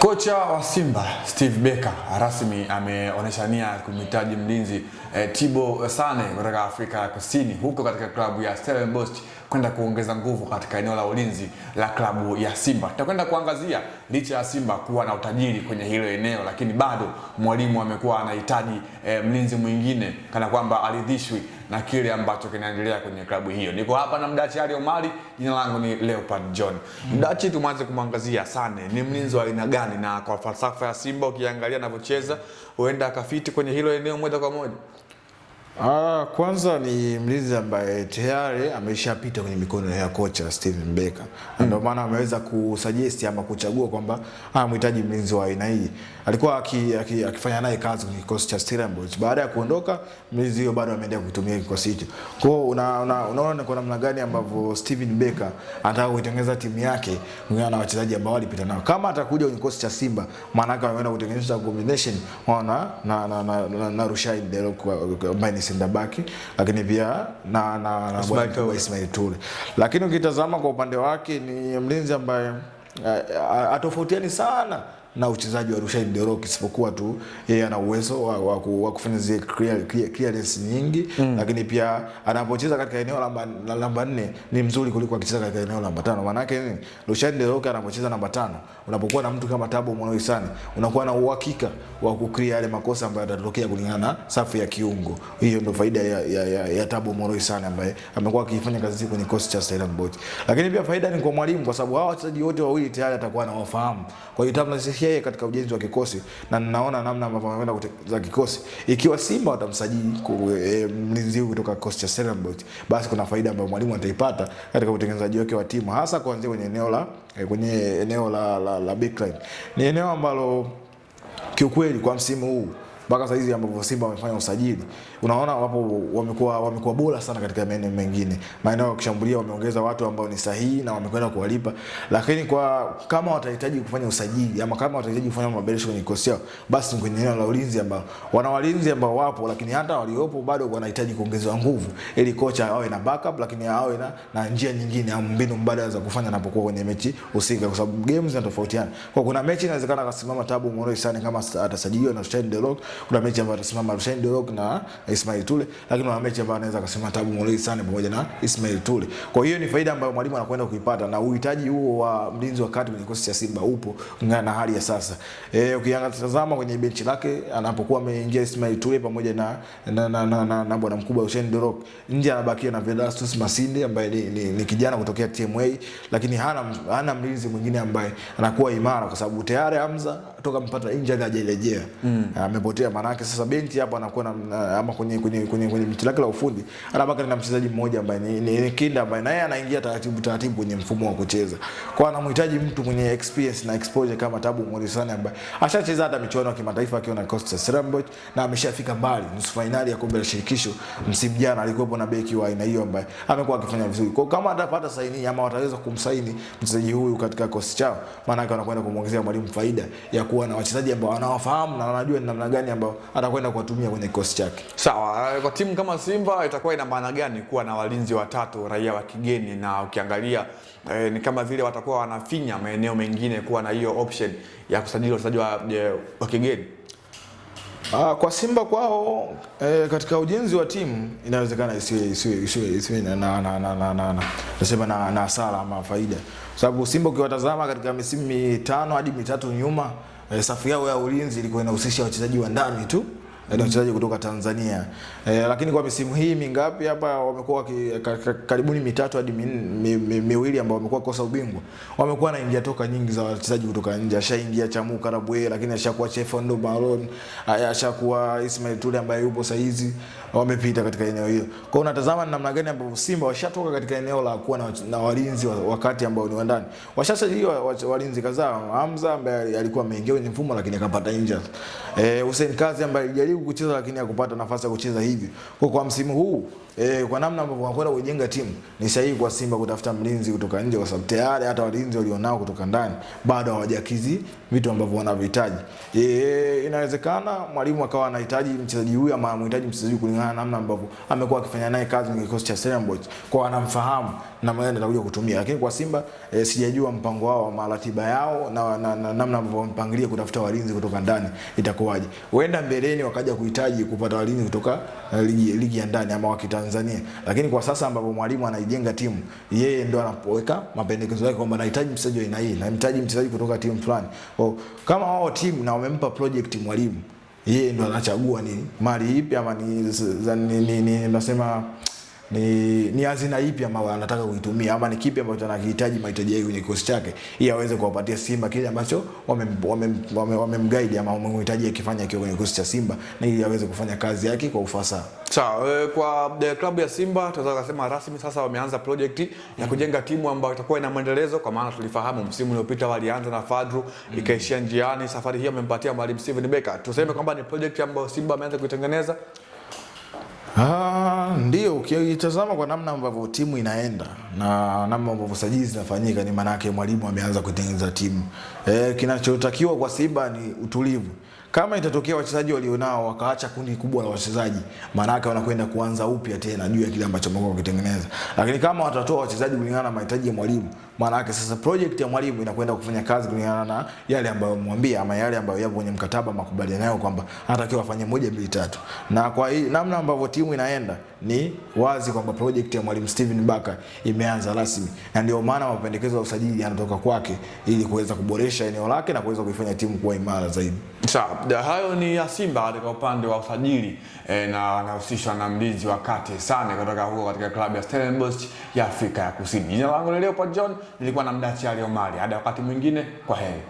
Kocha wa Simba Steve Barker rasmi ameonyesha nia kumhitaji mlinzi Thibaut Sane kutoka Afrika ya Kusini huko katika klabu ya Stellenbosch kwenda kuongeza nguvu katika eneo la ulinzi la klabu ya Simba. Tutakwenda kuangazia licha ya Simba kuwa na utajiri kwenye hilo eneo, lakini bado mwalimu amekuwa anahitaji mlinzi mwingine kana kwamba aridhishwi na kile ambacho kinaendelea kwenye klabu hiyo. Niko hapa na Mdachi Ali Omari, jina langu ni Leopard John. Mdachi, tuanze kumwangazia Sane. Ni mlinzi wa aina gani, na kwa falsafa ya Simba ukiangalia anavyocheza huenda akafiti kwenye hilo eneo moja kwa moja? Kwanza ni mlinzi ambaye tayari ameshapita kwenye mikono ya kocha Steven Barker. Ndio maana ameweza kusuggest ama kuchagua kwamba anamhitaji mlinzi wa aina hii. Alikuwa akifanya naye kazi kwenye kikosi cha Stellenbosch. Baada ya kuondoka, mlinzi huyo bado ameendelea kutumia kikosi hicho. Kwa hiyo unaona kwa namna gani ambavyo Steven Barker anataka kuitengeneza timu yake kulingana na wachezaji ambao walipita nao. Kama atakuja kwenye kikosi cha Simba, maana yake anaenda kutengeneza combination na Rushaine De Reuck center back, lakini pia na Ismail Toure. Lakini ukitazama kwa upande wake ni mlinzi ambaye atofautiani sana na uchezaji wa Rushaine De Reuck, isipokuwa tu yeye ana uwezo wa kufanya zile clearance nyingi, lakini pia anapocheza katika eneo la namba 4 ni mzuri kuliko akicheza katika eneo la namba 5. Maana yake nini? Rushaine De Reuck anapocheza namba 5, unapokuwa na mtu kama Thabo Mono Sane, unakuwa na uhakika wa kuclear yale makosa ambayo yatatokea kulingana na safu ya kiungo. Hiyo ndio faida ya Thabo Mono Sane ambaye amekuwa akifanya kazi kwenye kosi cha Stellenbosch. Lakini pia faida ni kwa mwalimu, kwa sababu hao wachezaji wote wawili tayari atakuwa anawafahamu. Kwa hiyo yeye katika ujenzi wa kikosi, na ninaona namna ambavyo anaenda kutengeneza kikosi. Ikiwa Simba watamsajili mlinzi huyu kutoka kikosi cha Stellenbosch, basi kuna faida ambayo mwalimu ataipata katika utengenezaji wake wa timu, hasa kuanzia kwenye eneo la backline. Ni eneo ambalo kiukweli kwa msimu huu mpaka sasa hizi ambapo Simba wamefanya usajili, unaona wapo wamekuwa bora sana katika maeneo mengine. Maeneo ya kushambulia wameongeza watu ambao ni sahihi na wamekwenda kuwalipa. Lakini kama watahitaji kufanya usajili ama kama watahitaji kufanya maboresho kwenye kikosi chao, basi kwenye eneo la ulinzi ambao wana walinzi ambao wapo, lakini hata waliopo bado wanahitaji kuongezewa nguvu ili kocha awe na backup, lakini awe na njia nyingine au mbinu mbadala za kufanya anapokuwa kwenye mechi husika, kwa sababu games zinatofautiana. Kwa kuna mechi inawezekana akasimama Thabo Mono Sane kama atasajiliwa na Rushaine De Reuck, kuna mechi ambayo atasimama Rushaine De Reuck na Ismail Toure, lakini kuna mechi ambayo anaweza kusimama Thabo Mono Sane pamoja na Ismail Toure. Kwa hiyo ni faida ambayo mwalimu anakwenda kuipata, na uhitaji huo wa mlinzi wa kati kwenye kikosi cha Simba upo na hali ya sasa. Ukiangalia kwenye benchi lake anapokuwa ameingia Ismail Toure pamoja na bwana mkubwa Rushaine De Reuck, nje anabakia na Vedastus Masinde ambaye ni kijana kutokea TMA, lakini hana mlinzi mwingine ambaye anakuwa imara, kwa sababu tayari Hamza toka mpata injury hajarejea. Amepotea. Maana yake sasa benchi hapo anakuwa ama kwenye benchi lake la ufundi anabaki na mchezaji mmoja ambaye ni kinda ambaye naye anaingia taratibu kwenye mfumo wa kucheza. Kwa anamhitaji mtu mwenye experience na exposure kama Thabo Mono Sane ambaye ashacheza hata michuano ya kimataifa akiwa na kocha Stellenbosch na ameshafika mbali nusu finali ya kombe la shirikisho. Msimu jana alikuwa na beki wa aina hiyo ambaye amekuwa akifanya vizuri. Kwa kama atapata saini ama wataweza kumsaini mchezaji huyu katika kosi chao, maana yake wanakwenda kumuongezea mwalimu faida ya kuwa na wachezaji ambao wanawafahamu na wanajua ni namna gani ambao atakwenda kuwatumia kwenye kikosi chake. Sawa, kwa timu kama Simba itakuwa ina maana gani kuwa na walinzi watatu raia wa kigeni, na ukiangalia ni kama vile watakuwa wanafinya maeneo mengine kuwa na hiyo option ya kusajili wachezaji wa kigeni? Kwa Simba kwao katika ujenzi wa timu inawezekana isiwe na hasara ama faida, sababu Simba ukiwatazama katika misimu 5 hadi 3 nyuma, safu yao ya ulinzi ilikuwa inahusisha wachezaji wa ndani tu, wachezaji kutoka Tanzania. Lakini kwa misimu hii mingapi hapa wamekuwa karibuni 3 hadi 2 ambao wamekuwa kosa ubingwa, wamekuwa na ingia toka nyingi za wachezaji kutoka nje. Ashaingia Chamu Karabwe, lakini ashakuwa Chefondo Baron, ashakuwa Ismail Toure ambaye yupo saa hizi, wamepita katika eneo hilo. Kwa hiyo unatazama namna gani ambapo Simba washatoka katika eneo la kuwa na walinzi wakati ambao ni wa ndani. Washasajiliwa walinzi kadhaa. Hamza ambaye alikuwa ameingia kwenye mfumo lakini akapata injury. Hussein Kazi ambaye alijaribu kucheza lakini hakupata nafasi ya kucheza hivi. Kwa msimu huu kwa namna ambavyo wanakwenda kujenga timu, ni sahihi kwa Simba kutafuta mlinzi kutoka nje, kwa sababu tayari hata walinzi walionao kutoka ndani bado hawajakizi vitu ambavyo wanavihitaji. Inawezekana mwalimu akawa anahitaji mchezaji huyu ama anahitaji mchezaji kulingana kulingana na namna ambavyo amekuwa akifanya naye kazi kwenye kikosi cha Stellenbosch, kwa anamfahamu na mwenyewe atakuja kutumia. Lakini kwa Simba sijajua mpango wao wa ratiba yao na namna ambavyo wamepangilia kutafuta walinzi kutoka ndani itakuwaje. Huenda mbeleni wakaja kuhitaji kupata walinzi kutoka ligi ya ndani ama wa Kitanzania. Lakini kwa sasa ambapo mwalimu anaijenga timu, yeye ndo anapoweka mapendekezo yake kwamba nahitaji mchezaji wa aina hii, nahitaji mchezaji kutoka timu fulani. Kama wao timu na wamempa project mwalimu, yeye ndo anachagua ni mali ipi ama ni nasema ni hazina ipi ambayo anataka kuitumia ama ni kipi ambacho anakihitaji mahitaji yake kwenye kikosi chake ili aweze kuwapatia Simba kile ambacho wamemguide ama wamemhitaji akifanya kile kwenye kikosi cha Simba, na ili aweze kufanya kazi yake kwa ufasaha. Sawa, kwa klabu ya Simba tunaweza kusema rasmi sasa wameanza project ya kujenga timu ambayo itakuwa ina muendelezo, kwa maana tulifahamu msimu uliopita walianza na Fadru ikaishia njiani. Safari hii wamempatia mwalimu Steven Becker. Tuseme kwamba ni project ambayo Simba ameanza kuitengeneza. Ndio, ukitazama kwa namna ambavyo timu inaenda na namna ambavyo sajili zinafanyika, ni maana yake mwalimu ameanza kutengeneza timu. Kinachotakiwa kwa Simba ni utulivu. Kama itatokea wachezaji walionao wakaacha kundi kubwa la wachezaji, maana yake wanakwenda kuanza upya tena juu ya kile ambacho wamekuwa wakitengeneza. Lakini kama watatoa wachezaji kulingana na mahitaji ya mwalimu, maana yake sasa project ya mwalimu inakwenda kufanya kazi kulingana na yale ambayo mwambia ama yale ambayo yapo kwenye mkataba makubaliano yao kwamba anatakiwa afanye 1 2 3. Na kwa hii namna ambavyo timu inaenda, ni wazi kwamba project ya mwalimu Steven Becker imeanza rasmi, na ndio maana mapendekezo ya usajili yanatoka kwake ili kuweza kuboresha eneo lake na kuweza kuifanya timu kuwa imara zaidi. Sawa, hayo ni ya Simba katika upande wa usajili na anahusishwa na mlinzi wa kati Sane kutoka huko katika klabu ya Stellenbosch ya Afrika ya Kusini. Jina langu ni Leopold John, nilikuwa na Mdachi Ali Omari. Hadi wakati mwingine, kwa heri.